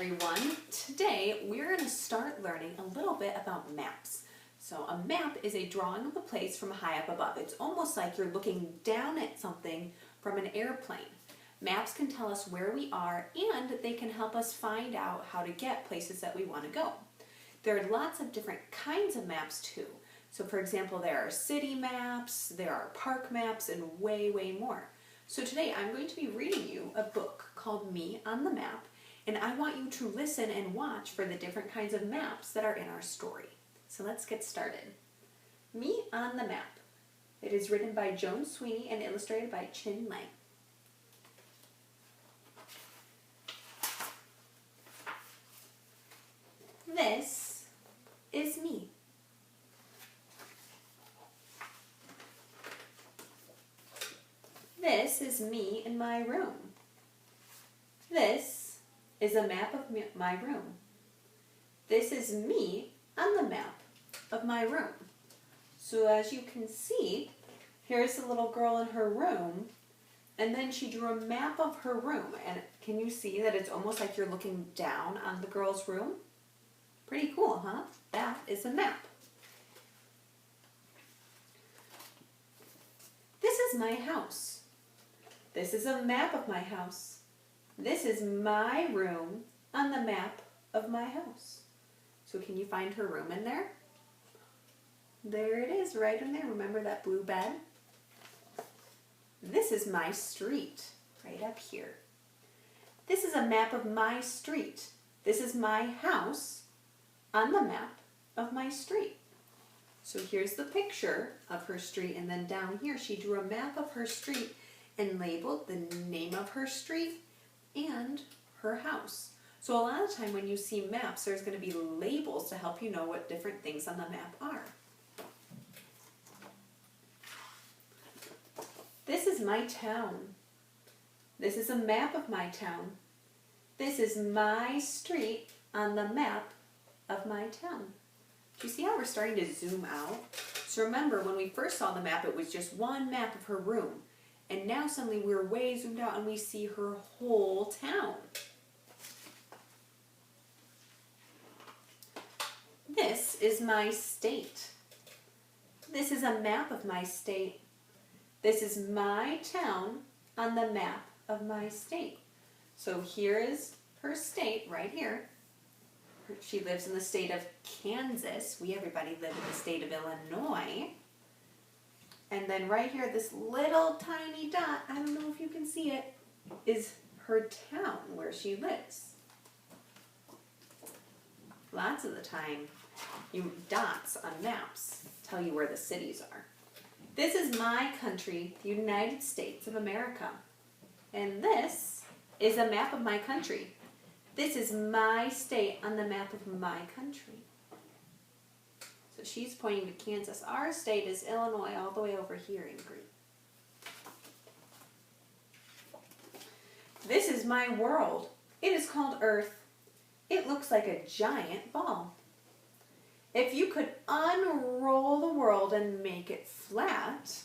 everyone. Today we're going to start learning a little bit about maps. So a map is a drawing of a place from high up above. It's almost like you're looking down at something from an airplane. Maps can tell us where we are and they can help us find out how to get places that we want to go. There are lots of different kinds of maps too. So for example, there are city maps, there are park maps, and way more. So today I'm going to be reading you a book called Me on the Map, and I want you to listen and watch for the different kinds of maps that are in our story. So let's get started. Me on the Map. It is written by Joan Sweeney and illustrated by Qin Leng. This is me. This is me in my room. This is a map of my room. This is me on the map of my room. So as you can see, here's the little girl in her room, and then she drew a map of her room. And can you see that it's almost like you're looking down on the girl's room? Pretty cool, huh? That is a map. This is my house. This is a map of my house. This is my room on the map of my house. So can you find her room in there? There it is, right in there. Remember that blue bed? This is my street, right up here. This is a map of my street. This is my house on the map of my street. So here's the picture of her street, and then down here she drew a map of her street and labeled the name of her street and her house. So a lot of time when you see maps, there's going to be labels to help you know what different things on the map are. This is my town. This is a map of my town. This is my street on the map of my town. Do you see how we're starting to zoom out? So remember, when we first saw the map, it was just one map of her room. And now suddenly we're way zoomed out and we see her whole town. This is my state. This is a map of my state. This is my town on the map of my state. So here is her state right here. She lives in the state of Kansas. Everybody live in the state of Illinois. And then right here, this little tiny dot, I don't know if you can see it, is her town where she lives. Lots of the time, dots on maps tell you where the cities are. This is my country, the United States of America. And this is a map of my country. This is my state on the map of my country. So she's pointing to Kansas. Our state is Illinois, all the way over here in green. This is my world. It is called Earth. It looks like a giant ball. If you could unroll the world and make it flat,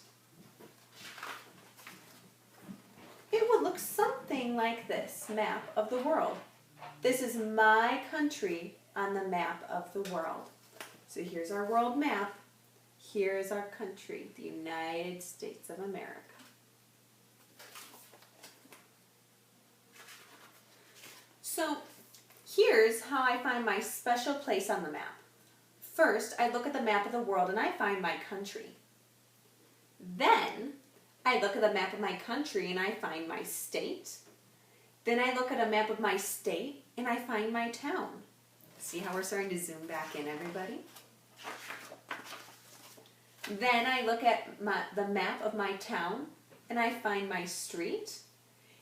it would look something like this map of the world. This is my country on the map of the world. So here's our world map. Here's our country, the United States of America. So here's how I find my special place on the map. First, I look at the map of the world and I find my country. Then, I look at the map of my country and I find my state. Then I look at a map of my state and I find my town. See how we're starting to zoom back in, everybody? Then I look at the map of my town and I find my street.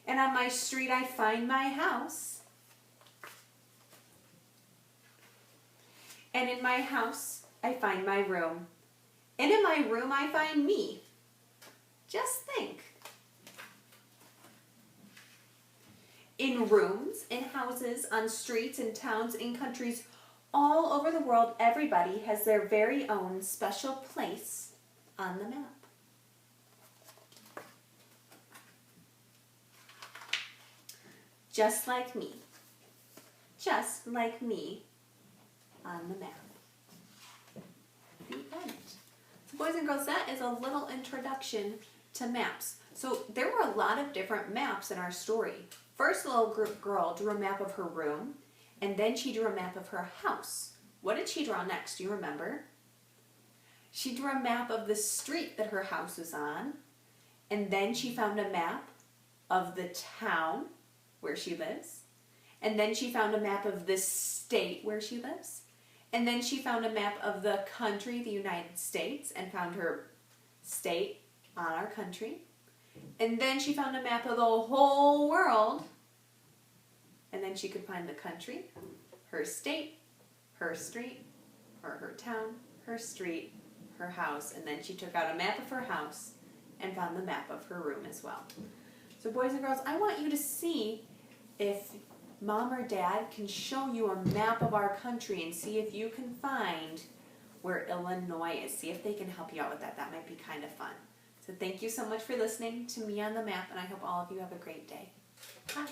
And on my street I find my house. And in my house I find my room. And in my room I find me. Just think. In rooms, in houses, on streets, in towns, in countries, all over the world, everybody has their very own special place on the map. Just like me. just like me on the map. The end. So boys and girls, that is a little introduction to maps. So there were a lot of different maps in our story. First, the little girl drew a map of her room, and then she drew a map of her house. What did she draw next? Do you remember? She drew a map of the street that her house was on, and then she found a map of the town where she lives, and then she found a map of the state where she lives, and then she found a map of the country, the United States, and found her state on our country, and then she found a map of the whole world, and then she could find the country, her state, her street, or her town, her street, her house, and then she took out a map of her house and found the map of her room as well. So boys and girls, I want you to see if Mom or Dad can show you a map of our country and see if you can find where Illinois is. See if they can help you out with that. That might be kind of fun. So thank you so much for listening to me on the map, and I hope all of you have a great day. Bye.